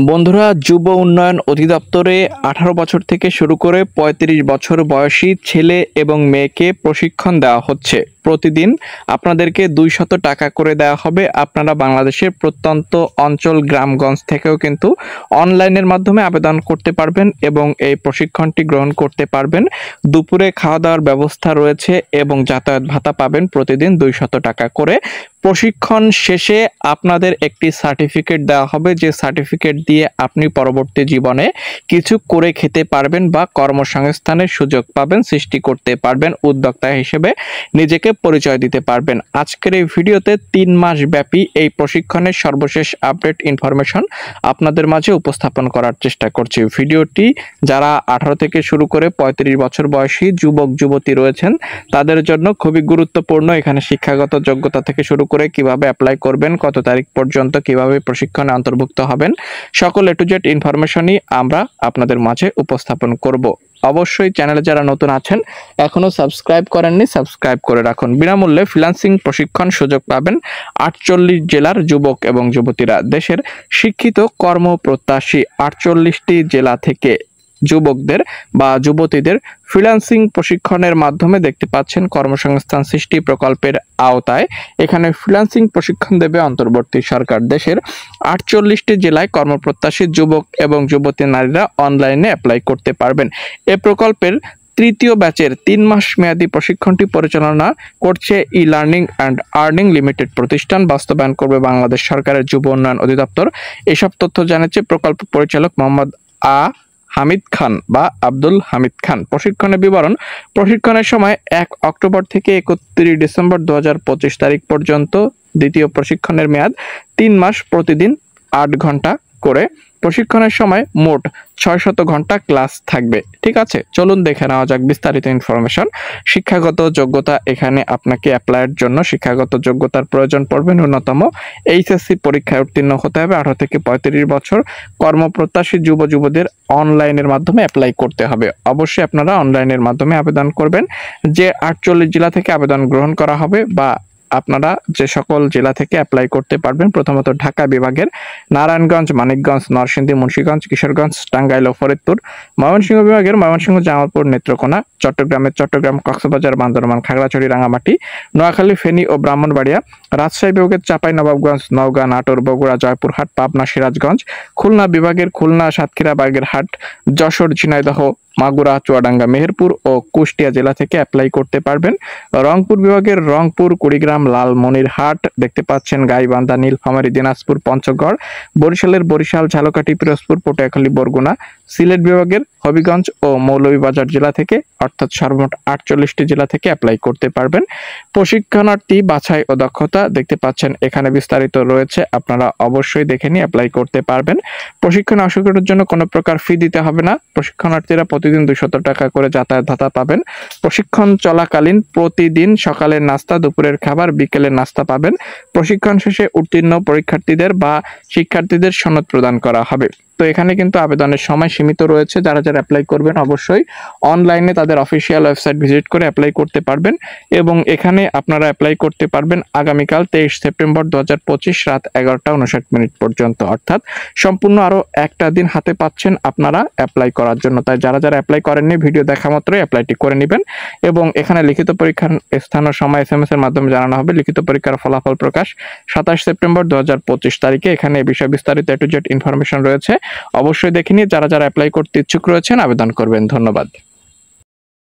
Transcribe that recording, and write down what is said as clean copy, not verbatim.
বন্ধুরা, যুব উন্নয়ন অধিদপ্তরে 18 বছর থেকে শুরু করে 35 বছর বয়সী ছেলে এবং মেয়েকে প্রশিক্ষণ দেওয়া হচ্ছে। প্রতিদিন আপনাদেরকে 200 টাকা করে দেওয়া হবে। আপনারা বাংলাদেশের প্রত্যন্ত অঞ্চল গ্রামগঞ্জ থেকেও কিন্তু অনলাইনের মাধ্যমে আবেদন করতে পারবেন এবং এই প্রশিক্ষণটি গ্রহণ করতে পারবেন। দুপুরে খাওয়া দাওয়ার ব্যবস্থা রয়েছে এবং যাতায়াত ভাতা পাবেন প্রতিদিন 200 টাকা করে। প্রশিক্ষণ শেষে আপনাদের একটি সার্টিফিকেট দেওয়া হবে, যে সার্টিফিকেট দিয়ে আপনি পরবর্তী জীবনে কিছু করে খেতে পারবেন বা কর্মসংস্থানের সুযোগ পাবেন, সৃষ্টি করতে পারবেন, উদ্যোক্তা হিসেবে নিজেকে পরিচয় দিতে পারবেন। আজকের এই ভিডিওতে 3 মাস ব্যাপী এই প্রশিক্ষণের সর্বশেষ আপডেট ইনফরমেশন আপনাদের মাঝে উপস্থাপন করার চেষ্টা করছি। ভিডিওটি যারা 18 থেকে শুরু করে 35 বছর বয়সী যুবক যুবতী রয়েছেন তাদের জন্য খুবই গুরুত্বপূর্ণ। এখানে শিক্ষাগত যোগ্যতা থেকে শুরু করে কিভাবে অ্যাপ্লাই করবেন, কত তারিখ পর্যন্ত কিভাবে প্রশিক্ষণে অন্তর্ভুক্ত হবেন, সকল এ টু জেড ইনফরমেশনই আমরা আপনাদের মাঝে উপস্থাপন করব। অবশ্যই চ্যানেলে যারা নতুন আছেন এখনো সাবস্ক্রাইব করেননি, সাবস্ক্রাইব করে রাখুন। বিনামূল্যে ফ্রিল্যান্সিং প্রশিক্ষণ সুযোগ পাবেন 48 জেলার যুবক এবং যুবতীরা। দেশের শিক্ষিত কর্মপ্রত্যাশী 48টি জেলা থেকে যুবকদের বা যুবতীদের ফ্রিল্যান্সিং প্রশিক্ষণের মাধ্যমে দেখতে পাচ্ছেন কর্মসংস্থান সৃষ্টি প্রকল্পের আওতায় এখানে ফ্রিল্যান্সিং প্রশিক্ষণ দেবে অন্তর্বর্তী সরকার। দেশের 48টি জেলায় কর্মপ্রত্যাশী যুবক এবং যুবতী নারীরা অনলাইনে অ্যাপ্লাই করতে পারবেন। এ প্রকল্পের তৃতীয় ব্যাচের 3 মাস মেয়াদী প্রশিক্ষণটি পরিচালনা করছে e learning and earning limited প্রতিষ্ঠান, বাস্তবায়ন করবে বাংলাদেশ সরকারের যুব উন্নয়ন অধিদপ্তর। এসব তথ্য জানাচ্ছে প্রকল্প পরিচালক মোহাম্মদ হামিদ খান বা আব্দুল হামিদ খান। প্রশিক্ষণের বিবরণ: প্রশিক্ষণের সময় 1 অক্টোবর থেকে 31 ডিসেম্বর 2025 তারিখ পর্যন্ত। দ্বিতীয় প্রশিক্ষণের মেয়াদ 3 মাস, প্রতিদিন 8 ঘন্টা করে। প্রশিক্ষণের সময় মোট 600 ঘন্টা ক্লাস থাকবে। ঠিক আছে, চলুন দেখে নেওয়া যাক বিস্তারিত ইনফরমেশন। শিক্ষাগত যোগ্যতা: এখানে আপনাকে অ্যাপ্লাইয়ের জন্য শিক্ষাগত যোগ্যতার প্রয়োজন পড়বে ন্যূনতম এইচএসসি পরীক্ষায় উত্তীর্ণ হতে হবে। 18 থেকে 35 বছর কর্মপ্রত্যাশী যুব যুবতীদের অনলাইনের মাধ্যমে অ্যাপ্লাই করতে হবে। অবশ্যই আপনারা অনলাইনের মাধ্যমে আবেদন করবেন। যে 48 জেলা থেকে আবেদন গ্রহণ করা হবে বা আপনারা যে সকল জেলা থেকে অ্যাপ্লাই করতে পারবেন, প্রথমত ঢাকা বিভাগের নারায়ণগঞ্জ, মানিকগঞ্জ, নরসিংদী, মুন্সিগঞ্জ, কিশোরগঞ্জ, টাঙ্গাইল ও ফরিদপুর। ময়মনসিংহ বিভাগের ময়মনসিংহ, জামালপুর, নেত্রকোনা। চট্টগ্রামের চট্টগ্রাম, কক্সবাজার, বান্দরবান, খাগড়াছড়ি, রাঙামাটি, নোয়াখালী, ফেনী ও ব্রাহ্মণবাড়িয়া। রাজশাহী বিভাগের চাঁপাইনবাবগঞ্জ, নওগাঁ, নাটোর, বগুড়া, জয়পুরহাট, পাবনা, সিরাজগঞ্জ। খুলনা বিভাগের খুলনা, সাতক্ষীরা, বাগেরহাট, যশোর, ঝিনাইদহ, মাগুরা, চুয়াডাঙ্গা, মেহেরপুর ও কুষ্টিয়া জেলা থেকে অ্যাপ্লাই করতে পারবেন। রংপুর বিভাগের রংপুর, কুড়িগ্রাম, লালমনিরহাট, দেখতে পাচ্ছেন গাইবান্ধা, নীলফামারী, দিনাজপুর, পঞ্চগড়। বরিশালের বরিশাল, ঝালকাঠি, পিরোজপুর, পটুয়াখালী, বরগুনা। সিলেট বিভাগের হবিগঞ্জ ও মৌলভীবাজার জেলা থেকে, অর্থাৎ সর্বমোট 48টি জেলা থেকে অ্যাপ্লাই করতে পারবেন। প্রশিক্ষণার্থী বাছাই ও দক্ষতা দেখতে পাচ্ছেন এখানে বিস্তারিত রয়েছে, আপনারা অবশ্যই দেখে নিয়ে অ্যাপ্লাই করতে পারবেন। প্রশিক্ষণে অংশগ্রহণের জন্য কোনো প্রকার ফি দিতে হবে না। প্রশিক্ষণার্থীরা প্রতিদিন 200 টাকা করে যাতায়াত ভাতা পাবেন। প্রশিক্ষণ চলাকালীন প্রতিদিন সকালের নাস্তা, দুপুরের খাবার, বিকেলের নাস্তা পাবেন। প্রশিক্ষণ শেষে উত্তীর্ণ পরীক্ষার্থীদের বা শিক্ষার্থীদের সনদ প্রদান করা হবে। তো এখানে কিন্তু আবেদনের সময় সীমিত রয়েছে। যারা যারা অ্যাপ্লাই করবেন অবশ্যই অনলাইনে তাদের অফিসিয়াল ওয়েবসাইট ভিজিট করে অ্যাপ্লাই করতে পারবেন এবং এখানে আপনারা অ্যাপ্লাই করতে পারবেন আগামীকাল 23 সেপ্টেম্বর 2025 রাত 11:59 পর্যন্ত, অর্থাৎ সম্পূর্ণ আরও একটা দিন হাতে পাচ্ছেন আপনারা অ্যাপ্লাই করার জন্য। তাই যারা যারা অ্যাপ্লাই করেননি ভিডিও দেখা মাত্রই অ্যাপ্লাইটি করে নেবেন এবং এখানে লিখিত পরীক্ষার স্থান ও সময় SMS এর মাধ্যমে জানানো হবে। লিখিত পরীক্ষার ফলাফল প্রকাশ 27 সেপ্টেম্বর 2025 তারিখে। এখানে এই বিষয়ে বিস্তারিত এ টু জেড ইনফরমেশন রয়েছে, অবশ্যই দেখে নিয়ে যারা যারা অ্যাপ্লাই করতে ইচ্ছুক রয়েছেন আবেদন করবেন। ধন্যবাদ।